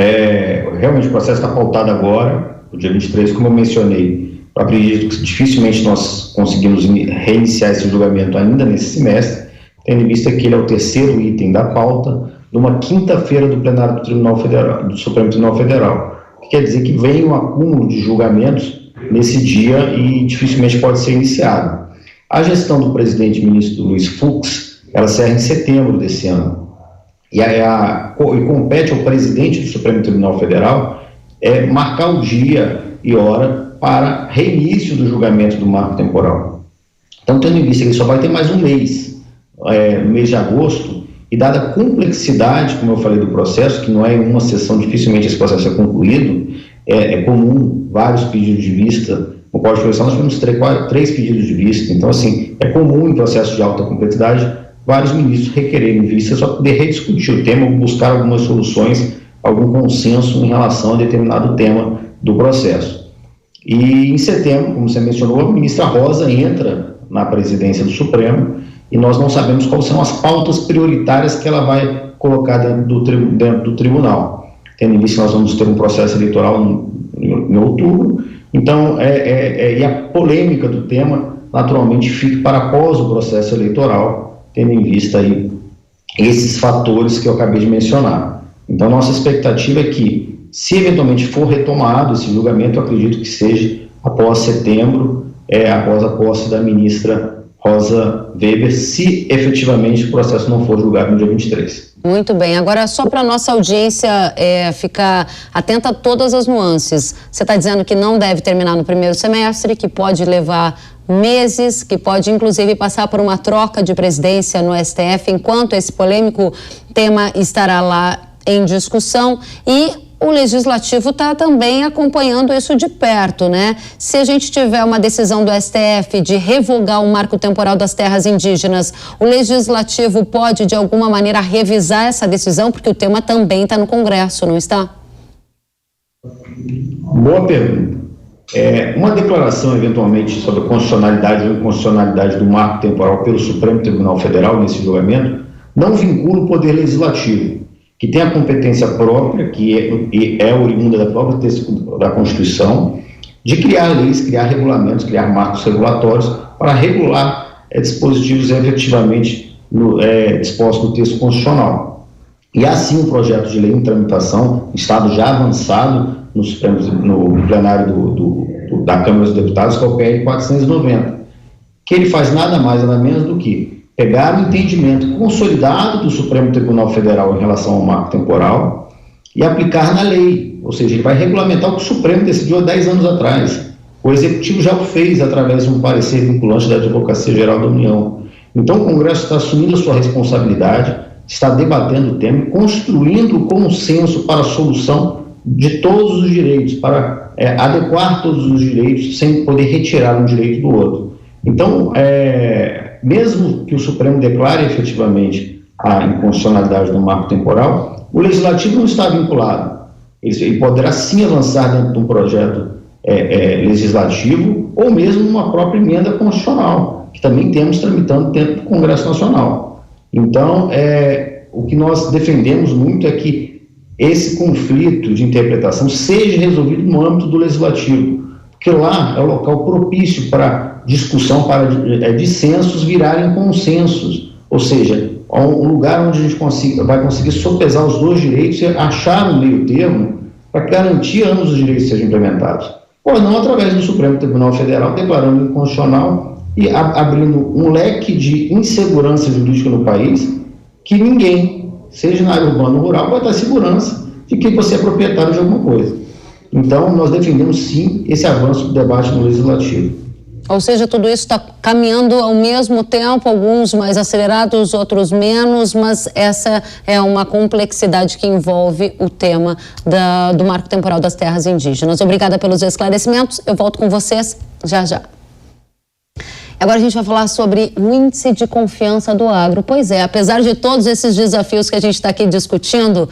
realmente o processo está pautado agora, no dia 23, como eu mencionei. Eu acredito que dificilmente nós conseguimos reiniciar esse julgamento ainda nesse semestre, tendo em vista que ele é o 3º item da pauta, numa quinta-feira do plenário do Supremo Tribunal Federal. O que quer dizer que vem um acúmulo de julgamentos nesse dia e dificilmente pode ser iniciado. A gestão do presidente ministro Luiz Fux, ela encerra em setembro desse ano. E compete ao presidente do Supremo Tribunal Federal marcar o dia e hora para reinício do julgamento do marco temporal. Então, tendo em vista que ele só vai ter mais um mês, no mês de agosto, e dada a complexidade, como eu falei, do processo, que não é em uma sessão, dificilmente esse processo é concluído, é comum vários pedidos de vista. No Código de Proteção nós temos 3 pedidos de vista, então assim, é comum em processos de alta complexidade vários ministros requererem vista só para poder rediscutir o tema, buscar algumas soluções, algum consenso em relação a determinado tema do processo. E em setembro, como você mencionou, a ministra Rosa entra na presidência do Supremo, e nós não sabemos quais são as pautas prioritárias que ela vai colocar dentro do tribunal. Tendo em vista que nós vamos ter um processo eleitoral em outubro, então, e a polêmica do tema, naturalmente, fica para após o processo eleitoral, tendo em vista aí esses fatores que eu acabei de mencionar. Então, nossa expectativa é que, se eventualmente for retomado esse julgamento, eu acredito que seja após setembro, após a posse da ministra Rosa Weber, se efetivamente o processo não for julgado no dia 23. Muito bem. Agora, só para a nossa audiência ficar atenta a todas as nuances. Você está dizendo que não deve terminar no primeiro semestre, que pode levar meses, que pode inclusive passar por uma troca de presidência no STF, enquanto esse polêmico tema estará lá em discussão, e o Legislativo está também acompanhando isso de perto, né? Se a gente tiver uma decisão do STF de revogar o marco temporal das terras indígenas, o Legislativo pode, de alguma maneira, revisar essa decisão, porque o tema também está no Congresso, não está? Boa pergunta. Uma declaração, eventualmente, sobre a constitucionalidade ou inconstitucionalidade do marco temporal pelo Supremo Tribunal Federal nesse julgamento não vincula o Poder Legislativo, que tem a competência própria, que é oriunda da própria texto da Constituição, de criar leis, criar regulamentos, criar marcos regulatórios para regular dispositivos efetivamente dispostos no texto constitucional. E assim um projeto de lei em tramitação, em estado já avançado no plenário da Câmara dos Deputados, que é o PL 490, que ele faz nada mais nada menos do que pegar o entendimento consolidado do Supremo Tribunal Federal em relação ao marco temporal e aplicar na lei, ou seja, ele vai regulamentar o que o Supremo decidiu há 10 anos atrás. O Executivo já o fez através de um parecer vinculante da Advocacia Geral da União. Então, o Congresso está assumindo a sua responsabilidade, está debatendo o tema, construindo o consenso para a solução de todos os direitos, para adequar todos os direitos sem poder retirar um direito do outro. Então, mesmo que o Supremo declare efetivamente a inconstitucionalidade do marco temporal, o Legislativo não está vinculado. Ele poderá sim avançar dentro de um projeto legislativo ou mesmo uma própria emenda constitucional, que também temos tramitando dentro do Congresso Nacional. Então, o que nós defendemos muito é que esse conflito de interpretação seja resolvido no âmbito do Legislativo, porque lá é o local propício para discussão, para dissensos virarem consensos, ou seja, um lugar onde a gente vai conseguir sopesar os dois direitos e achar um meio termo para garantir ambos os direitos sejam implementados. Ou não através do Supremo Tribunal Federal declarando inconstitucional e abrindo um leque de insegurança jurídica no país que ninguém, seja na área urbana ou rural, vai dar segurança de que você é proprietário de alguma coisa. Então, nós defendemos sim esse avanço do debate no Legislativo. Ou seja, tudo isso está caminhando ao mesmo tempo, alguns mais acelerados, outros menos, mas essa é uma complexidade que envolve o tema do marco temporal das terras indígenas. Obrigada pelos esclarecimentos, eu volto com vocês já já. Agora a gente vai falar sobre o índice de confiança do agro. Pois é, apesar de todos esses desafios que a gente está aqui discutindo,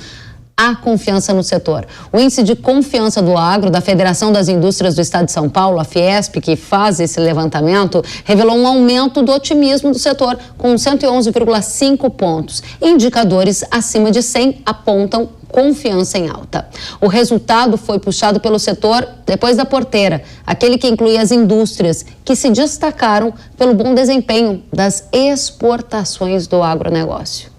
há confiança no setor. O índice de confiança do agro da Federação das Indústrias do Estado de São Paulo, a Fiesp, que faz esse levantamento, revelou um aumento do otimismo do setor com 111,5 pontos. Indicadores acima de 100 apontam confiança em alta. O resultado foi puxado pelo setor depois da porteira, aquele que inclui as indústrias, que se destacaram pelo bom desempenho das exportações do agronegócio.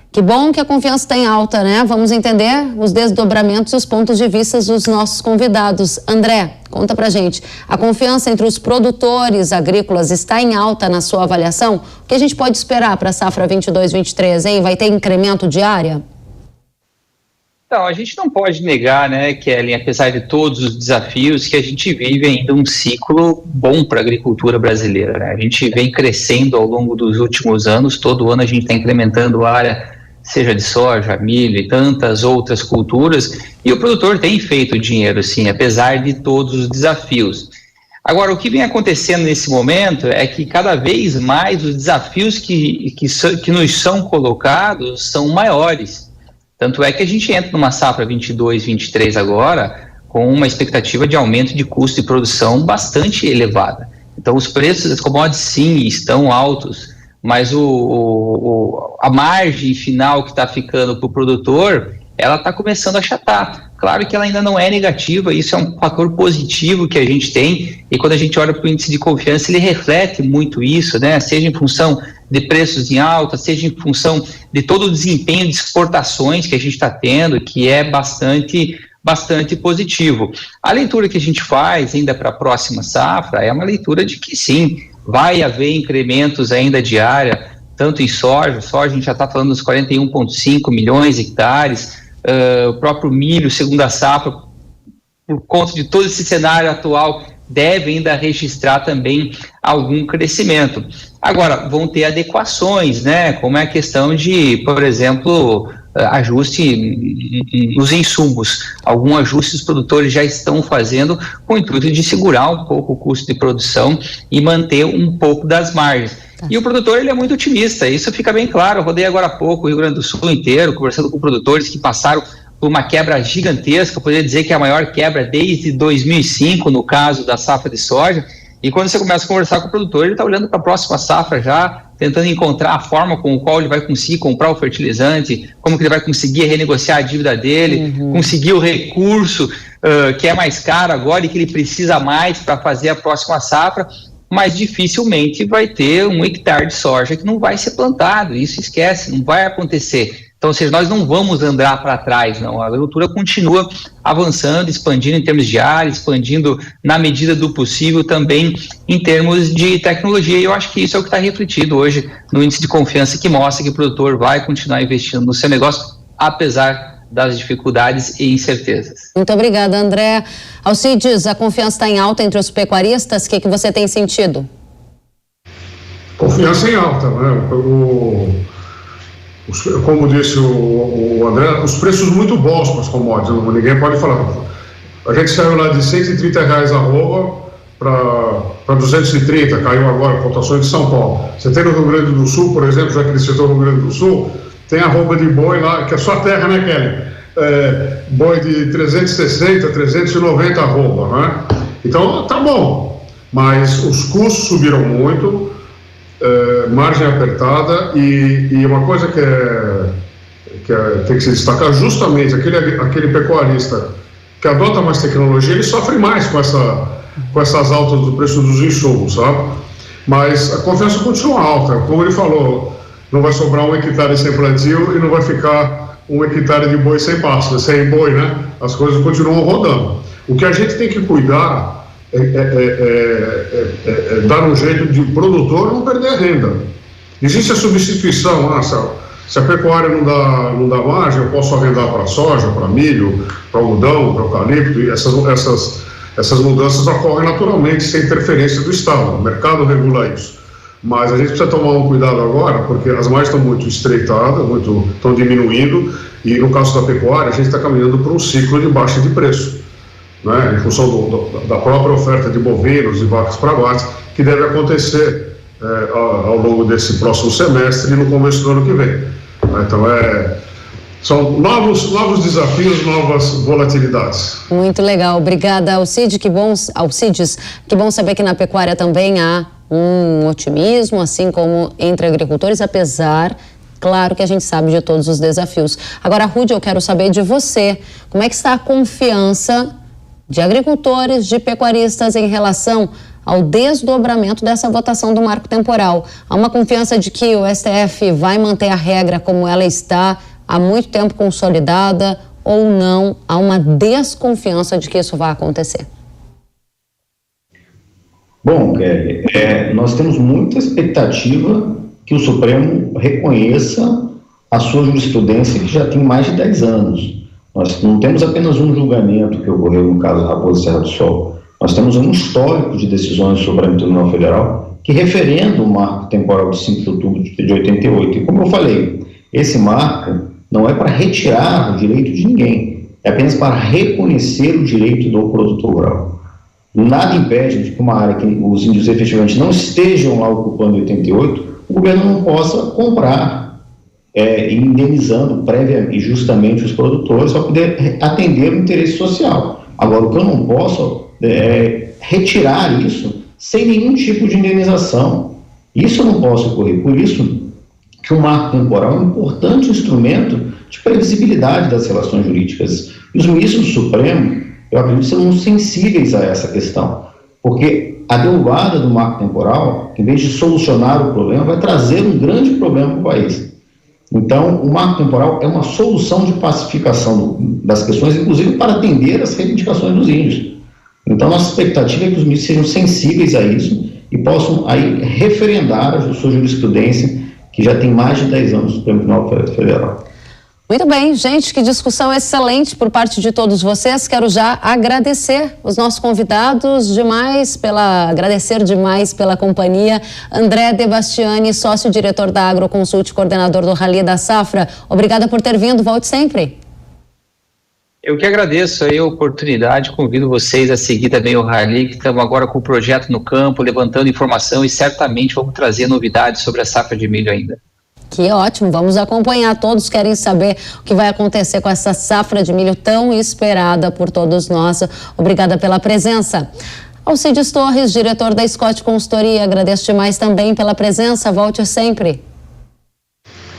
Que bom que a confiança está em alta, né? Vamos entender os desdobramentos e os pontos de vista dos nossos convidados. André, conta pra gente. A confiança entre os produtores agrícolas está em alta na sua avaliação? O que a gente pode esperar para a safra 22-23, hein? Vai ter incremento de área? Então, a gente não pode negar, né, Kellen, apesar de todos os desafios, que a gente vive ainda um ciclo bom para a agricultura brasileira, né? A gente vem crescendo ao longo dos últimos anos, todo ano a gente está incrementando a área, seja de soja, milho e tantas outras culturas, e o produtor tem feito dinheiro, sim, apesar de todos os desafios. Agora, o que vem acontecendo nesse momento é que cada vez mais os desafios que nos são colocados são maiores. Tanto é que a gente entra numa safra 22-23 agora com uma expectativa de aumento de custo de produção bastante elevada. Então, os preços das commodities, sim, estão altos, mas a margem final que está ficando para o produtor, ela está começando a achatar. Claro que ela ainda não é negativa, isso é um fator positivo que a gente tem, e quando a gente olha para o índice de confiança, ele reflete muito isso, né? Seja em função de preços em alta, seja em função de todo o desempenho de exportações que a gente está tendo, que é bastante positivo. A leitura que a gente faz ainda para a próxima safra é uma leitura de que sim, vai haver incrementos ainda de área, tanto em soja a gente já está falando dos 41,5 milhões de hectares, o próprio milho, segunda safra, por conta de todo esse cenário atual, deve ainda registrar também algum crescimento. Agora, vão ter adequações, né? Como é a questão de, por exemplo, ajuste nos insumos. Algum ajuste os produtores já estão fazendo com o intuito de segurar um pouco o custo de produção e manter um pouco das margens. E o produtor, ele é muito otimista, isso fica bem claro. Eu rodei agora há pouco o Rio Grande do Sul inteiro, conversando com produtores que passaram por uma quebra gigantesca, eu poderia dizer que é a maior quebra desde 2005, no caso da safra de soja, e quando você começa a conversar com o produtor, ele está olhando para a próxima safra já, tentando encontrar a forma com a qual ele vai conseguir comprar o fertilizante, como que ele vai conseguir renegociar a dívida dele, conseguir o recurso que é mais caro agora e que ele precisa mais para fazer a próxima safra, mas dificilmente vai ter um hectare de soja que não vai ser plantado, isso esquece, não vai acontecer. Então, ou seja, nós não vamos andar para trás, não. A agricultura continua avançando, expandindo em termos de área, expandindo na medida do possível também em termos de tecnologia. E eu acho que isso é o que está refletido hoje no índice de confiança, que mostra que o produtor vai continuar investindo no seu negócio, apesar das dificuldades e incertezas. Muito obrigada, André. Alcides, a confiança está em alta entre os pecuaristas. O que você tem sentido? Confiança em alta, né? Como disse o André, os preços muito bons para as commodities, ninguém pode falar. A gente saiu lá de R$130 a arroba para 230, caiu agora, cotações de São Paulo. Você tem no Rio Grande do Sul, por exemplo, já que ele citou o Rio Grande do Sul, tem arroba de boi lá, que é sua terra, né, Kelly? Boi de 360, 390 arroba, né? Então, tá bom, mas os custos subiram muito, margem apertada, e uma coisa que tem que se destacar, justamente aquele pecuarista que adota mais tecnologia, ele sofre mais com essas altas do preço dos insumos, sabe? Mas a confiança continua alta, como ele falou, não vai sobrar 1 hectare sem plantio e não vai ficar 1 hectare de boi sem pasto, sem boi, né? As coisas continuam rodando. O que a gente tem que cuidar dar um jeito de o produtor não perder a renda. Existe a substituição, se a pecuária não dá margem, eu posso arrendar para soja, para milho, para algodão, para eucalipto, e essas mudanças ocorrem naturalmente sem interferência do Estado. O mercado regula isso. Mas a gente precisa tomar um cuidado agora, porque as margens estão muito estreitadas, estão diminuindo, e no caso da pecuária, a gente está caminhando para um ciclo de baixa de preço, né, em função da própria oferta de bovinos e vacas para abate, que deve acontecer ao longo desse próximo semestre e no começo do ano que vem. Então, são novos desafios, novas volatilidades. Muito legal, obrigada, Alcides. Que bom saber que na pecuária também há um otimismo, assim como entre agricultores, apesar, claro, que a gente sabe de todos os desafios. Agora, Rudy, eu quero saber de você, como é que está a confiança de agricultores, de pecuaristas em relação ao desdobramento dessa votação do marco temporal? Há uma confiança de que o STF vai manter a regra como ela está há muito tempo consolidada, ou não? Há uma desconfiança de que isso vai acontecer? Bom, Kelly, nós temos muita expectativa que o Supremo reconheça a sua jurisprudência, que já tem mais de 10 anos. Nós não temos apenas um julgamento que ocorreu no caso Raposa e Serra do Sol. Nós temos um histórico de decisões do Supremo Tribunal Federal que referendam o marco temporal de 5 de outubro de 88. E como eu falei, esse marco não é para retirar o direito de ninguém, é apenas para reconhecer o direito do produtor rural. Nada impede de que uma área que os índios efetivamente não estejam lá ocupando em 88, o governo não possa comprar, indenizando prévia e justamente os produtores para poder atender o interesse social. Agora, o que eu não posso é retirar isso sem nenhum tipo de indenização. Isso não pode ocorrer. Por isso que o marco temporal é um importante instrumento de previsibilidade das relações jurídicas. E os ministros do Supremo, eu acredito, são sensíveis a essa questão, porque a derrubada do marco temporal, em vez de solucionar o problema, vai trazer um grande problema para o país. Então, o marco temporal é uma solução de pacificação das questões, inclusive para atender as reivindicações dos índios. Então, nossa expectativa é que os ministros sejam sensíveis a isso e possam aí referendar a sua jurisprudência, que já tem mais de 10 anos no Supremo Tribunal Federal. Muito bem, gente, que discussão excelente por parte de todos vocês. Quero já agradecer os nossos convidados agradecer demais pela companhia. André De Bastiani, sócio-diretor da Agroconsult, coordenador do Rally da Safra. Obrigada por ter vindo, volte sempre. Eu que agradeço aí a oportunidade, convido vocês a seguir também o Rally, que estamos agora com o projeto no campo, levantando informação e certamente vamos trazer novidades sobre a safra de milho ainda. Que ótimo, vamos acompanhar, todos querem saber o que vai acontecer com essa safra de milho tão esperada por todos nós. Obrigada pela presença. Alcides Torres, diretor da Scott Consultoria, agradeço demais também pela presença, volte sempre.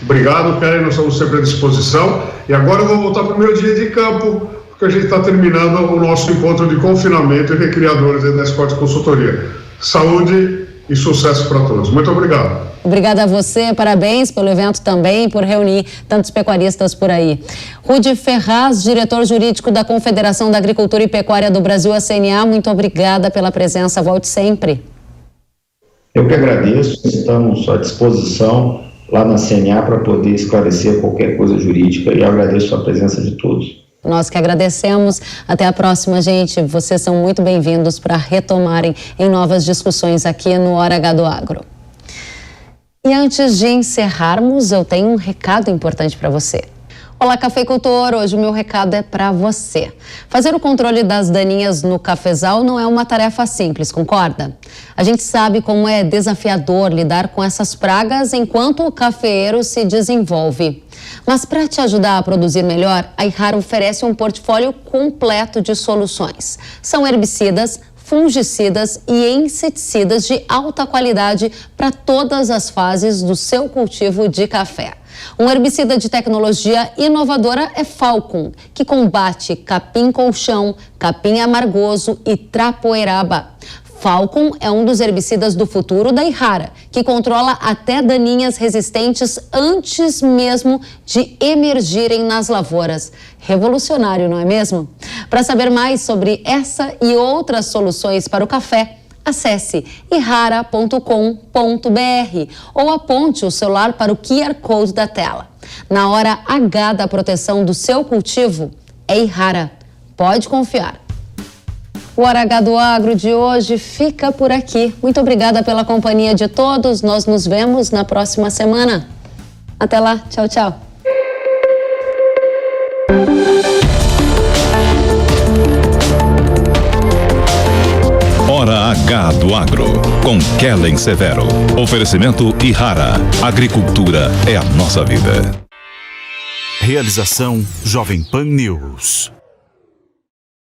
Obrigado, Kelly, nós estamos sempre à disposição. E agora eu vou voltar para o meu dia de campo, porque a gente está terminando o nosso encontro de confinamento e recriadores da Scott Consultoria. Saúde e sucesso para todos. Muito obrigado. Obrigada a você, parabéns pelo evento também, por reunir tantos pecuaristas por aí. Rudy Ferraz, diretor jurídico da Confederação da Agricultura e Pecuária do Brasil, a CNA, muito obrigada pela presença, volte sempre. Eu que agradeço, estamos à disposição lá na CNA para poder esclarecer qualquer coisa jurídica e agradeço a presença de todos. Nós que agradecemos. Até a próxima, gente. Vocês são muito bem-vindos para retomarem em novas discussões aqui no Hora H do Agro. E antes de encerrarmos, eu tenho um recado importante para você. Olá, cafeicultor! Hoje o meu recado é para você. Fazer o controle das daninhas no cafezal não é uma tarefa simples, concorda? A gente sabe como é desafiador lidar com essas pragas enquanto o cafeeiro se desenvolve. Mas para te ajudar a produzir melhor, a Yara oferece um portfólio completo de soluções. São herbicidas, fungicidas e inseticidas de alta qualidade para todas as fases do seu cultivo de café. Um herbicida de tecnologia inovadora é Falcon, que combate capim-colchão, capim amargoso e trapoeraba. Falcon é um dos herbicidas do futuro da Yara, que controla até daninhas resistentes antes mesmo de emergirem nas lavouras. Revolucionário, não é mesmo? Para saber mais sobre essa e outras soluções para o café, acesse yara.com.br ou aponte o celular para o QR Code da tela. Na hora H da proteção do seu cultivo, é Yara. Pode confiar. O Hora H do Agro de hoje fica por aqui. Muito obrigada pela companhia de todos. Nós nos vemos na próxima semana. Até lá. Tchau, tchau. Hora H do Agro, com Kellen Severo. Oferecimento Yara. Agricultura é a nossa vida. Realização Jovem Pan News.